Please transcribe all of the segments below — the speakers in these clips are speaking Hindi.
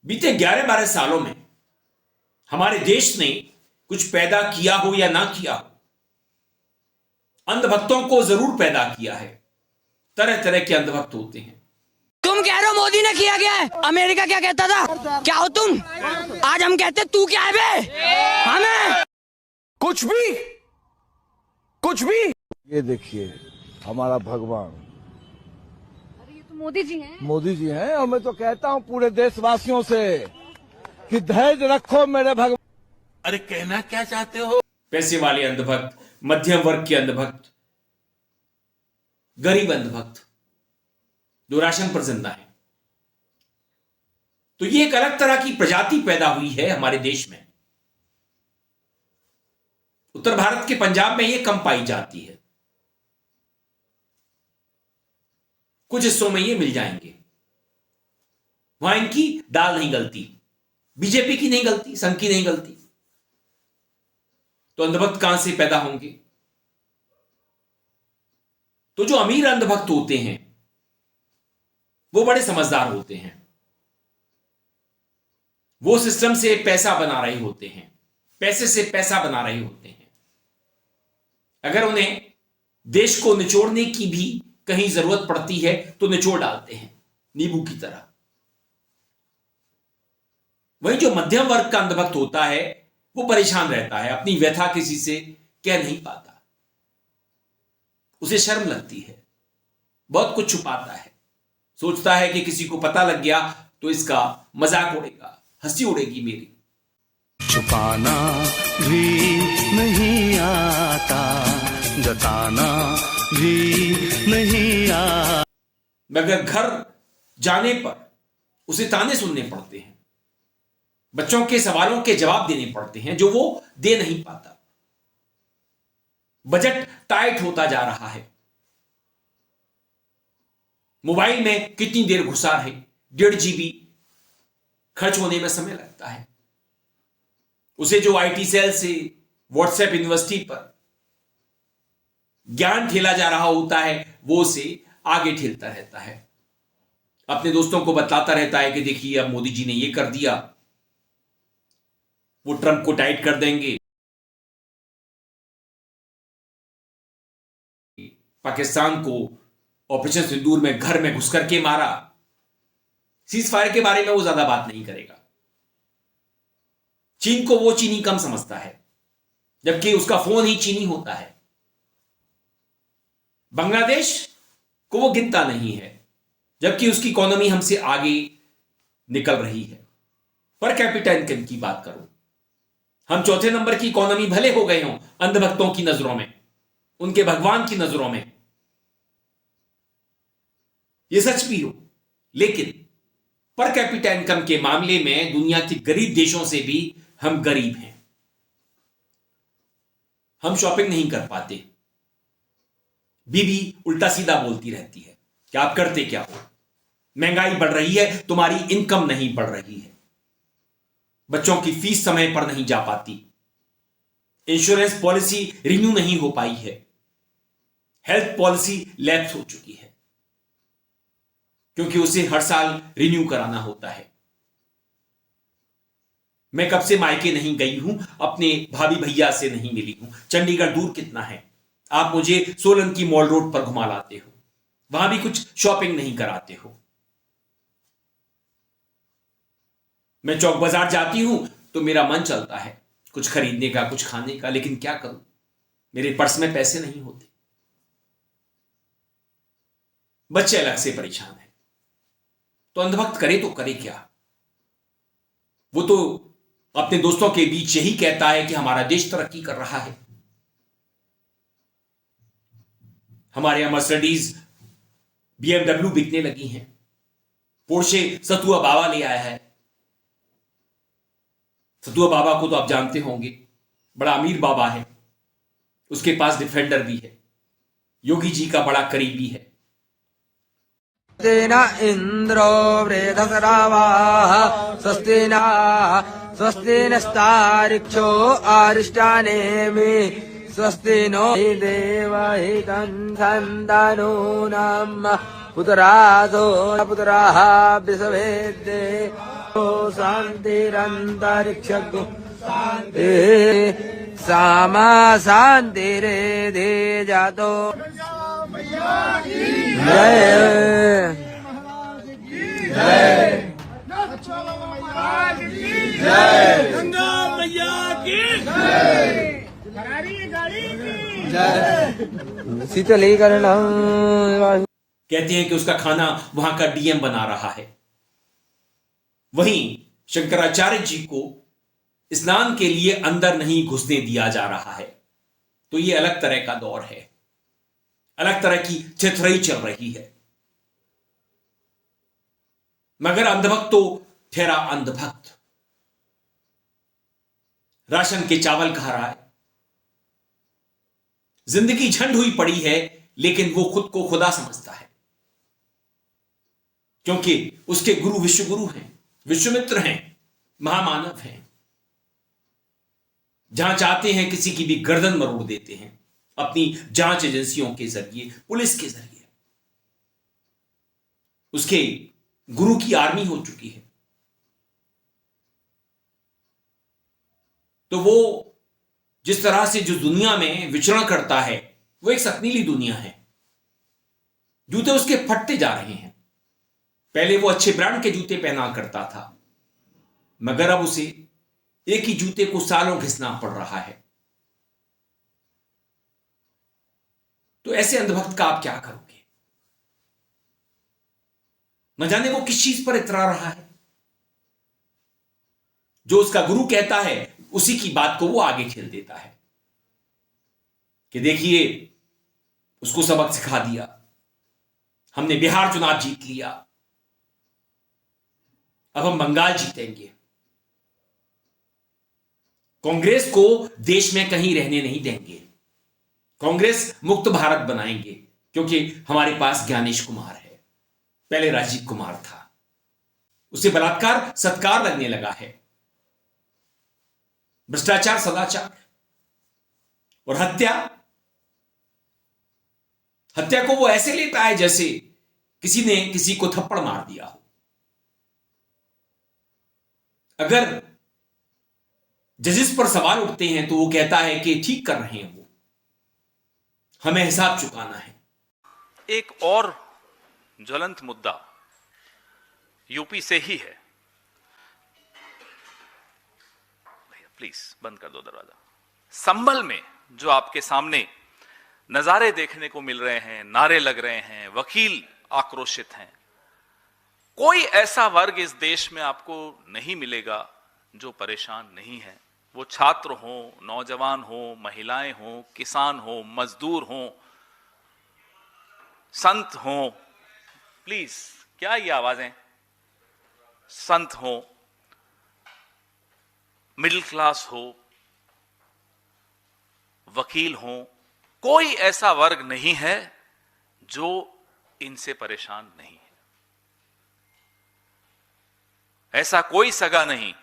बीते 11-12 सालों में हमारे देश ने कुछ पैदा किया हो या ना किया हो, अंधभक्तों को जरूर पैदा किया है। तरह तरह के अंधभक्त होते हैं। तुम कह रहे हो मोदी ने किया क्या है? अमेरिका क्या कहता था? क्या हो तुम? आज हम कहते तू क्या है बे? हमें कुछ भी। ये देखिए हमारा भगवान ये तो मोदी जी हैं। और मैं तो कहता हूँ पूरे देशवासियों से कि धैर्य रखो मेरे भगवान। अरे कहना क्या चाहते हो? पैसे वाले अंधभक्त, मध्यम वर्ग के अंधभक्त, गरीब अंधभक्त जो राशन पर जिंदा है। तो ये एक अलग तरह की प्रजाति पैदा हुई है हमारे देश में। उत्तर भारत के पंजाब में ये कम पाई जाती है, कुछ हिस्सों में ये मिल जाएंगे। वहां इनकी दाल नहीं गलती, बीजेपी की नहीं गलती, संघ की नहीं गलती। तो अंधभक्त कहां से पैदा होंगे? तो जो अमीर अंधभक्त होते हैं वो बड़े समझदार होते हैं। वो सिस्टम से पैसा बना रहे होते हैं, पैसे से पैसा बना रहे होते हैं। अगर उन्हें देश को निचोड़ने की भी कहीं जरूरत पड़ती है तो निचोड़ डालते हैं, नींबू की तरह। वहीं जो मध्यम वर्ग का अंधभक्त होता है वो परेशान रहता है, अपनी व्यथा किसी से कह नहीं पाता, उसे शर्म लगती है, बहुत कुछ छुपाता है, सोचता है कि किसी को पता लग गया तो इसका मजाक उड़ेगा, हंसी उड़ेगी मेरी। छुपाना भी नहीं आता, जताना भी नहीं आता। मगर घर जाने पर उसे ताने सुनने पड़ते हैं, बच्चों के सवालों के जवाब देने पड़ते हैं जो वो दे नहीं पाता। बजट टाइट होता जा रहा है, मोबाइल में कितनी देर घुसा है, 1.5 GB खर्च होने में समय लगता है। उसे जो आईटी सेल से व्हाट्सएप यूनिवर्सिटी पर ज्ञान ठेला जा रहा होता है वो उसे आगे ठेलता रहता है, अपने दोस्तों को बताता रहता है कि देखिए अब मोदी जी ने ये कर दिया, वो ट्रंप को टाइट कर देंगे, पाकिस्तान को ऑपरेशन सिंदूर में घर में घुस करके मारा। सीज फायर के बारे में वो ज्यादा बात नहीं करेगा। चीन को वो चीनी कम समझता है, जबकि उसका फोन ही चीनी होता है। बांग्लादेश को वो गिनता नहीं है, जबकि उसकी इकोनॉमी हमसे आगे निकल रही है। पर कैपिटा इनकम की बात करूं, हम चौथे नंबर की इकोनॉमी भले हो गए हों अंधभक्तों की नजरों में, उनके भगवान की नजरों में, यह सच भी हो, लेकिन पर कैपिटा इनकम के मामले में दुनिया के गरीब देशों से भी हम गरीब हैं। हम शॉपिंग नहीं कर पाते। बीबी उल्टा सीधा बोलती रहती है कि आप करते क्या हो, महंगाई बढ़ रही है, तुम्हारी इनकम नहीं बढ़ रही है। बच्चों की फीस समय पर नहीं जा पाती, इंश्योरेंस पॉलिसी रिन्यू नहीं हो पाई है, हेल्थ पॉलिसी लैप्स हो चुकी है क्योंकि उसे हर साल रिन्यू कराना होता है। मैं कब से मायके नहीं गई हूं, अपने भाभी भैया से नहीं मिली हूं। चंडीगढ़ दूर कितना है, आप मुझे सोलन की मॉल रोड पर घुमा लाते हो, वहां भी कुछ शॉपिंग नहीं कराते हो। मैं चौक बाजार जाती हूं तो मेरा मन चलता है कुछ खरीदने का, कुछ खाने का, लेकिन क्या करूं, मेरे पर्स में पैसे नहीं होते। बच्चे अलग से परेशान हैं। तो अंधभक्त करे तो करे क्या? वो तो अपने दोस्तों के बीच यही कहता है कि हमारा देश तरक्की कर रहा है, हमारे यहां मर्सिडीज BMW बिकने लगी हैं, पोर्शे सतुआ बाबा ले आया है। सतुआ बाबा को तो आप जानते होंगे, बड़ा अमीर बाबा है, उसके पास डिफेंडर भी है, योगी जी का बड़ा करीबी है। स्वस्ति न इंद्रो वृद्धसरावाः स्वस्ति नस्तारिक्षो अरिष्टानेमि स्वस्ति नो देवहितं छन्दनो नमः पुत्रादो पुत्राः विषवेदे शान्तिरन्तरिक्षगो सामा शान्तिरे दे जातो शीतलीकरण। कहते हैं कि उसका खाना वहां का डीएम बना रहा है। वहीं शंकराचार्य जी को स्नान के लिए अंदर नहीं घुसने दिया जा रहा है। तो ये अलग तरह का दौर है, अलग तरह की चिथराई चल रही है। मगर अंधभक्त तो ठहरा अंधभक्त, राशन के चावल खा रहा है, जिंदगी झंड हुई पड़ी है, लेकिन वो खुद को खुदा समझता है, क्योंकि उसके गुरु विश्वगुरु हैं, विश्वमित्र हैं, महामानव हैं। जहां चाहते हैं किसी की भी गर्दन मरोड़ देते हैं अपनी जांच एजेंसियों के जरिए, पुलिस के जरिए। उसके गुरु की आर्मी हो चुकी है। तो वो जिस तरह से जो दुनिया में विचरण करता है, वो एक सपनीली दुनिया है। जूते उसके फटते जा रहे हैं। पहले वो अच्छे ब्रांड के जूते पहना करता था, मगर अब उसे एक ही जूते को सालों घिसना पड़ रहा है। तो ऐसे अंधभक्त का आप क्या करोगे? न जाने वो किस चीज पर इतरा रहा है। जो उसका गुरु कहता है उसी की बात को वो आगे खेल देता है कि देखिए, उसको सबक सिखा दिया, हमने बिहार चुनाव जीत लिया, अब हम बंगाल जीतेंगे, कांग्रेस को देश में कहीं रहने नहीं देंगे, कांग्रेस मुक्त भारत बनाएंगे, क्योंकि हमारे पास ज्ञानेश कुमार है, पहले राजीव कुमार था, उसे बलात्कार सत्कार लगने लगा है, भ्रष्टाचार सदाचार, और हत्या को वो ऐसे लेता है जैसे किसी ने किसी को थप्पड़ मार दिया हो। अगर जजेस पर सवाल उठते हैं तो वो कहता है कि ठीक कर रहे हैं, वो हमें हिसाब चुकाना है। एक और ज्वलंत मुद्दा यूपी से ही है। भैया प्लीज बंद कर दो दरवाजा। संभल में जो आपके सामने नजारे देखने को मिल रहे हैं, नारे लग रहे हैं, वकील आक्रोशित हैं, कोई ऐसा वर्ग इस देश में आपको नहीं मिलेगा जो परेशान नहीं है। वो छात्र हो, नौजवान हो, महिलाएं हो, किसान हो, मजदूर हो, संत हो, प्लीज क्या ये आवाजें, संत हो, मिडिल क्लास हो, वकील हो, कोई ऐसा वर्ग नहीं है जो इनसे परेशान नहीं है। ऐसा कोई सगा नहीं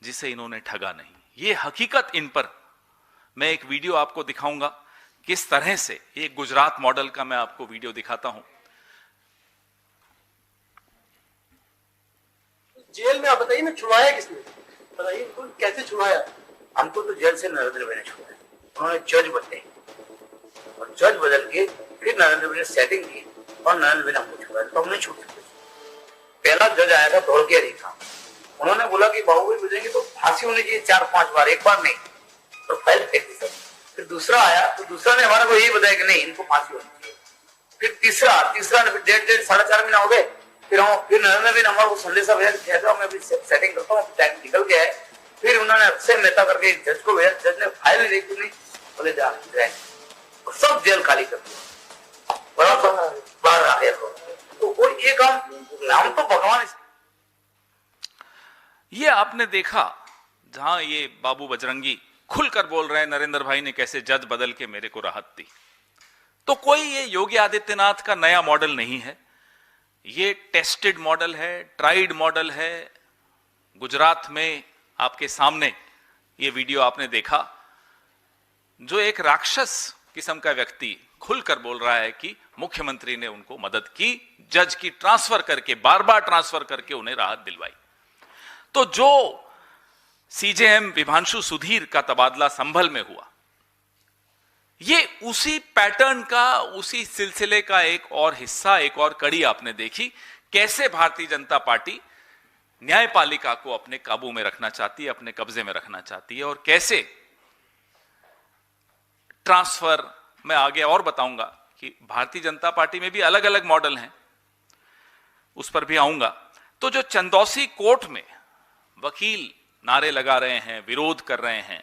जिसे इन्होंने ठगा नहीं। ये हकीकत इन पर, मैं एक वीडियो आपको दिखाऊंगा किस तरह से, एक गुजरात मॉडल का मैं आपको वीडियो दिखाता हूं। जेल में आप बताइए ना, छुड़वाया किसने? बताइए कैसे छुड़वाया? हमको तो जेल से नरेंद्र भाई ने छुड़वाया। उन्होंने जज बदले और जज बदल के फिर नरेंद्र भाई ने सेटिंग की और नरेंद्र भाई ने हमको छुड़वाया, तो हमने छूट चुके। पहला जज आया था धोड़के हरी था, उन्होंने बोला कि बाहुबली बजेंगे तो फांसी होनी चाहिए 4-5 बार, एक बार नहीं, तो फाइल फेंक दी सब। फिर दूसरा आया तो दूसरा ने हमारे को यही बताया कि नहीं, इनको फांसी होनी चाहिए। फिर तीसरा ने 1.5 साढ़े 4 महीना हो गए। फिर नरेंद्र भाई ने हमारे को संदेशा भेजा कि ठहर जाओ, मैं अभी सेटिंग करता हूँ, टाइम निकल गया है। फिर उन्होंने अक्षय मेहता करके जज को भेजा, जज ने फाइल नहीं देखी, नहीं बोले जा सब जेल खाली कर दिया, बाहर आ गया। तो कोई ये काम, नाम तो भगवान। ये आपने देखा जहां ये बाबू बजरंगी खुलकर बोल रहे हैं नरेंद्र भाई ने कैसे जज बदल के मेरे को राहत दी। तो कोई ये योगी आदित्यनाथ का नया मॉडल नहीं है, ये टेस्टेड मॉडल है, ट्राइड मॉडल है। गुजरात में आपके सामने ये वीडियो आपने देखा, जो एक राक्षस किस्म का व्यक्ति खुलकर बोल रहा है कि मुख्यमंत्री ने उनको मदद की, जज की ट्रांसफर करके, बार बार ट्रांसफर करके उन्हें राहत दिलवाई। तो जो सीजेएम विभांशु सुधीर का तबादला संभल में हुआ, ये उसी पैटर्न का, उसी सिलसिले का एक और हिस्सा, एक और कड़ी आपने देखी, कैसे भारतीय जनता पार्टी न्यायपालिका को अपने काबू में रखना चाहती है, अपने कब्जे में रखना चाहती है, और कैसे ट्रांसफर, मैं आगे और बताऊंगा कि भारतीय जनता पार्टी में भी अलग अलग मॉडल हैं, उस पर भी आऊंगा। तो जो चंदौसी कोर्ट में वकील नारे लगा रहे हैं, विरोध कर रहे हैं,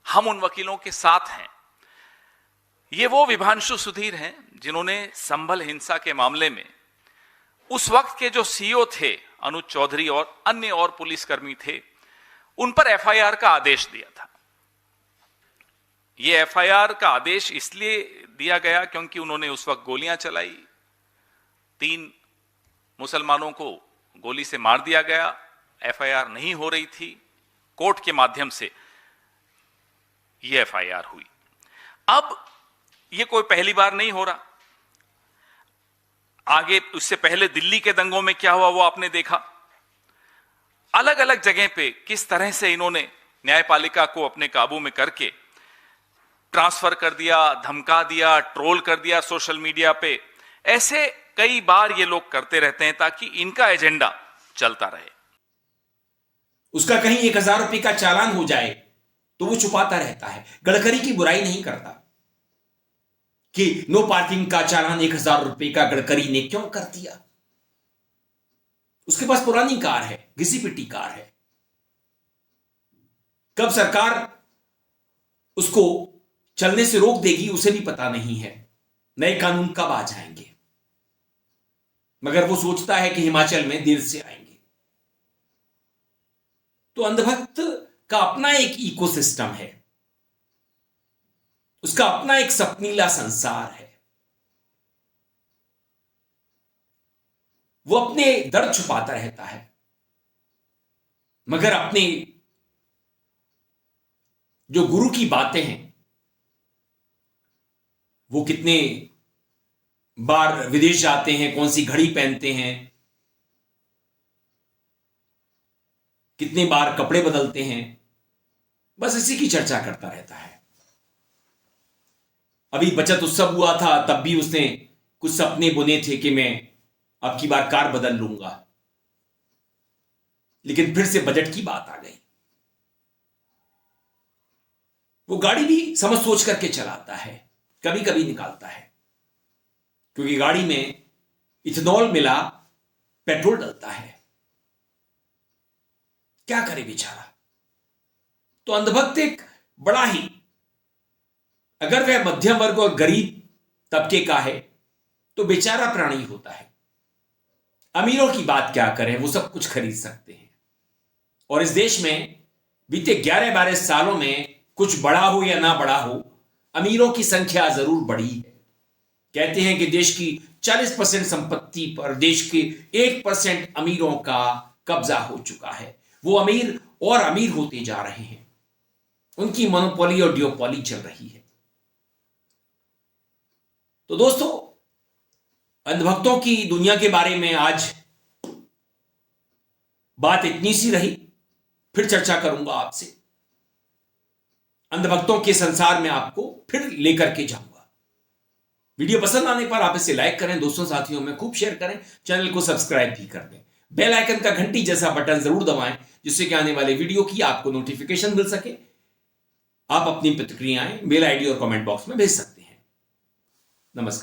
हम उन वकीलों के साथ हैं। ये वो विभांशु सुधीर हैं जिन्होंने संभल हिंसा के मामले में उस वक्त के जो सीईओ थे अनुज चौधरी और अन्य और पुलिसकर्मी थे, उन पर एफआईआर का आदेश दिया था। यह एफआईआर का आदेश इसलिए दिया गया क्योंकि उन्होंने उस वक्त गोलियां चलाई, 3 मुसलमानों को गोली से मार दिया गया, एफआईआर नहीं हो रही थी, कोर्ट के माध्यम से यह एफआईआर हुई। अब यह कोई पहली बार नहीं हो रहा, आगे उससे पहले दिल्ली के दंगों में क्या हुआ वो आपने देखा। अलग अलग जगह पे किस तरह से इन्होंने न्यायपालिका को अपने काबू में करके ट्रांसफर कर दिया, धमका दिया, ट्रोल कर दिया सोशल मीडिया पे। ऐसे कई बार ये लोग करते रहते हैं ताकि इनका एजेंडा चलता रहे। उसका कहीं 1000 रुपए का चालान हो जाए तो वो छुपाता रहता है। गडकरी की बुराई नहीं करता कि नो पार्किंग का चालान 1000 रुपए का गडकरी ने क्यों कर दिया। उसके पास पुरानी कार है, घिसी पिटी कार है। कब सरकार उसको चलने से रोक देगी उसे भी पता नहीं है, नए कानून कब आ जाएंगे, मगर वो सोचता है कि हिमाचल में देर से आएंगे। तो अंधभक्त का अपना एक इकोसिस्टम है, उसका अपना एक सपनीला संसार है। वो अपने दर्द छुपाता रहता है, मगर अपने जो गुरु की बातें हैं, वो कितने बार विदेश जाते हैं, कौन सी घड़ी पहनते हैं, कितने बार कपड़े बदलते हैं, बस इसी की चर्चा करता रहता है। अभी बचत उत्सव हुआ था, तब भी उसने कुछ सपने बुने थे कि मैं अब की बार कार बदल लूंगा, लेकिन फिर से बजट की बात आ गई। वो गाड़ी भी समझ सोच करके चलाता है, कभी कभी निकालता है, क्योंकि गाड़ी में इथेनॉल मिला पेट्रोल डलता है। क्या करे बेचारा। तो अंधभक्त एक बड़ा ही, अगर वह मध्यम वर्ग और गरीब तबके का है तो बेचारा प्राणी होता है। अमीरों की बात क्या करें, वो सब कुछ खरीद सकते हैं। और इस देश में बीते 11-12 सालों में कुछ बड़ा हो या ना बड़ा हो, अमीरों की संख्या जरूर बढ़ी है। कहते हैं कि देश की 40% संपत्ति पर देश के 1% अमीरों का कब्जा हो चुका है। वो अमीर और अमीर होते जा रहे हैं, उनकी मोनोपोली और डियोपोली चल रही है। तो दोस्तों, अंधभक्तों की दुनिया के बारे में आज बात इतनी सी रही, फिर चर्चा करूंगा आपसे। अंधभक्तों के संसार में आपको फिर लेकर के जाऊंगा। वीडियो पसंद आने पर आप इसे लाइक करें, दोस्तों साथियों में खूब शेयर करें, चैनल को सब्सक्राइब भी कर दें। बेल आइकन का घंटी जैसा बटन जरूर दबाएं, जिससे कि आने वाले वीडियो की आपको नोटिफिकेशन मिल सके। आप अपनी प्रतिक्रियाएं मेल आईडी और कमेंट बॉक्स में भेज सकते हैं। नमस्कार।